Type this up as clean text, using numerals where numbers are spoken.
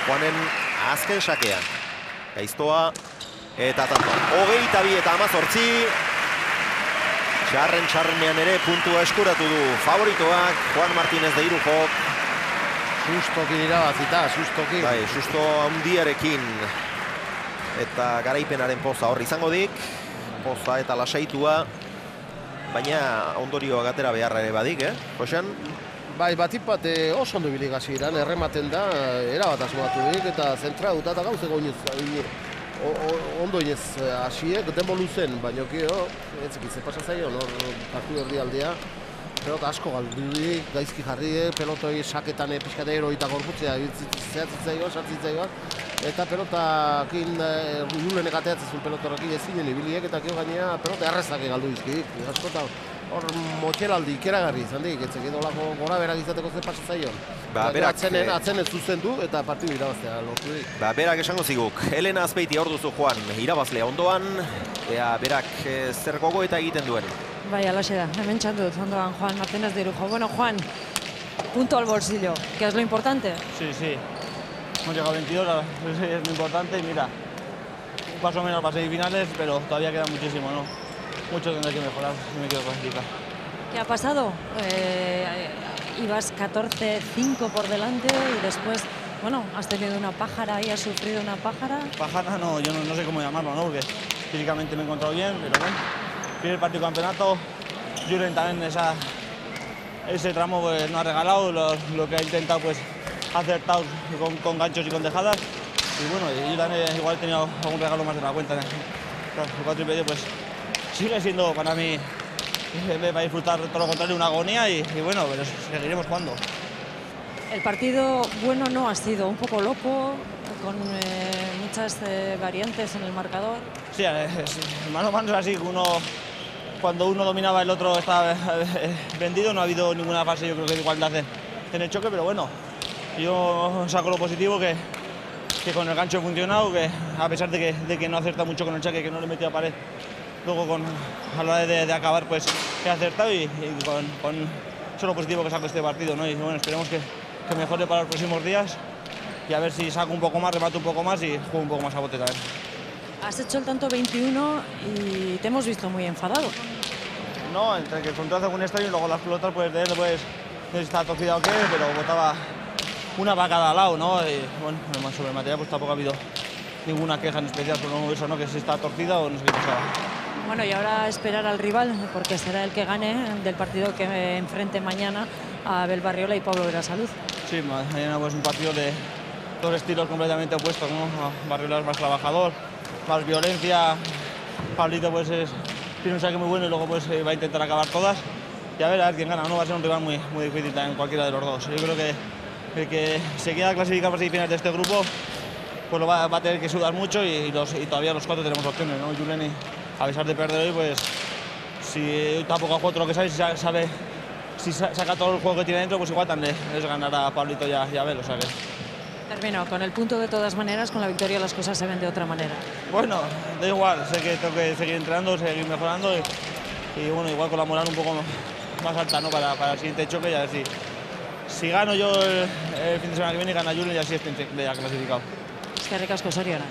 Juanen azken sakean. Gaiztoa eta tanto. 22 eta 18. Txarrenean ere puntua eskuratu du favoritoak. Juan Martínez de Irujok. Sustoki irabazita, sustoki. Bai, susto handiarekin. Eta garaipenaren poza hor izango dik. Poza eta lasaitua. Baina ondorioak atera beharra ere badik, Josean? Bai, batik bat oso ondo bilik hasi iran, errematen da, erabat asmatu dik, eta zentra dut, eta gauzeko ondo inez hasiek, denbo luzen, baina ez ekitzen pasa zaio, partidu erdi aldea, pelota asko galdudik, gaizki jarri, pelotoi saketan pixkate eroita gorputzea, zehatzitzaigoan, sartzitzaigoan, eta pelotakin nulenek ateatzezun pelotorekin ezinen ibiliek, eta kio gainea pelota errezake galdu izkidik, askotan. Hor motxelaldi ikeragarri izan dik, etzek edolako gora berak izateko zer pasa zaion. Atzen ez zuzendu eta partidu irabaztea lortu dik. Berak esango ziguk, Elena Azpeiti hor duzu Juan, irabazlea ondoan, berak zer gogoeta egiten duen. Bai, alaxe da, hemen txandut, ondoan Juan Martínez de Irujo. Bueno, Juan, punto al bolsillo, que es lo importante. Sí, sí, hemos llegado a 22, es lo importante y mira, un paso menos para semifinales, pero todavía queda muchísimo, ¿no? Mucho tendré que mejorar si me quiero clasificar. ¿Qué ha pasado? Ibas 14-5 por delante y después, bueno, has tenido una pájara y has sufrido una pájara. Pájara no, yo no sé cómo llamarlo, ¿no? Porque físicamente me he encontrado bien, pero bueno. Primer partido de campeonato, Julen también ese tramo pues, no ha regalado, lo que ha intentado pues ha acertado con ganchos y con dejadas. Y bueno, yo también igual he tenido algún regalo más de la cuenta. El 4 y medio pues sigue siendo para mí, para disfrutar todo lo contrario, una agonía y bueno, pero seguiremos jugando. El partido bueno no ha sido, un poco loco, con muchas variantes en el marcador. Sí, mano a mano es así, cuando uno dominaba el otro estaba vendido, no ha habido ninguna fase yo creo que de igualdad en el choque, pero bueno, yo saco lo positivo que con el gancho he funcionado, que a pesar de que no acerta mucho con el choque, que no le he metido a pared, luego a la hora de acabar pues he acertado y con eso lo positivo que saco este partido, ¿no? Y bueno, esperemos que mejore para los próximos días y a ver si saco un poco más, remato un poco más y juego un poco más a bote también. Has hecho el tanto 21 y te hemos visto muy enfadado. No, entre que el contrato con Estadio y luego las pelotas pues de él pues no sé si está torcida o qué, pero botaba una para cada lado, ¿no? Y bueno, sobre el material pues tampoco ha habido ninguna queja en especial, por eso, ¿no? Que si está torcida o no sé qué pasaba. Bueno, y ahora esperar al rival, porque será el que gane del partido que enfrente mañana a Abel Barriola y Pablo Verasaluz. Sí, mañana pues un partido de dos estilos completamente opuestos, ¿no? Barriola es más trabajador, más violencia, Pablito pues tiene un saque muy bueno y luego pues va a intentar acabar todas. Y a ver quién gana, ¿no? Va a ser un rival muy difícil también cualquiera de los dos. Yo creo que el que se quiera clasificar para semifinales de este grupo pues lo va a tener que sudar mucho y todavía los cuatro tenemos opciones, ¿no? Julen, a pesar de perder hoy, pues si tampoco ha jugado lo que sabe, si saca todo el juego que tiene dentro, pues igual también es ganar a Pablito y a Abel, o sea que... Termino, con el punto de todas maneras, con la victoria las cosas se ven de otra manera. Bueno, da igual, sé que tengo que seguir entrenando, seguir mejorando y bueno, igual con la moral un poco más alta, ¿no? Para el siguiente choque y a ver si gano yo el fin de semana que viene y gana Julen y así estoy ya clasificado. Es que ricasco, Soriona.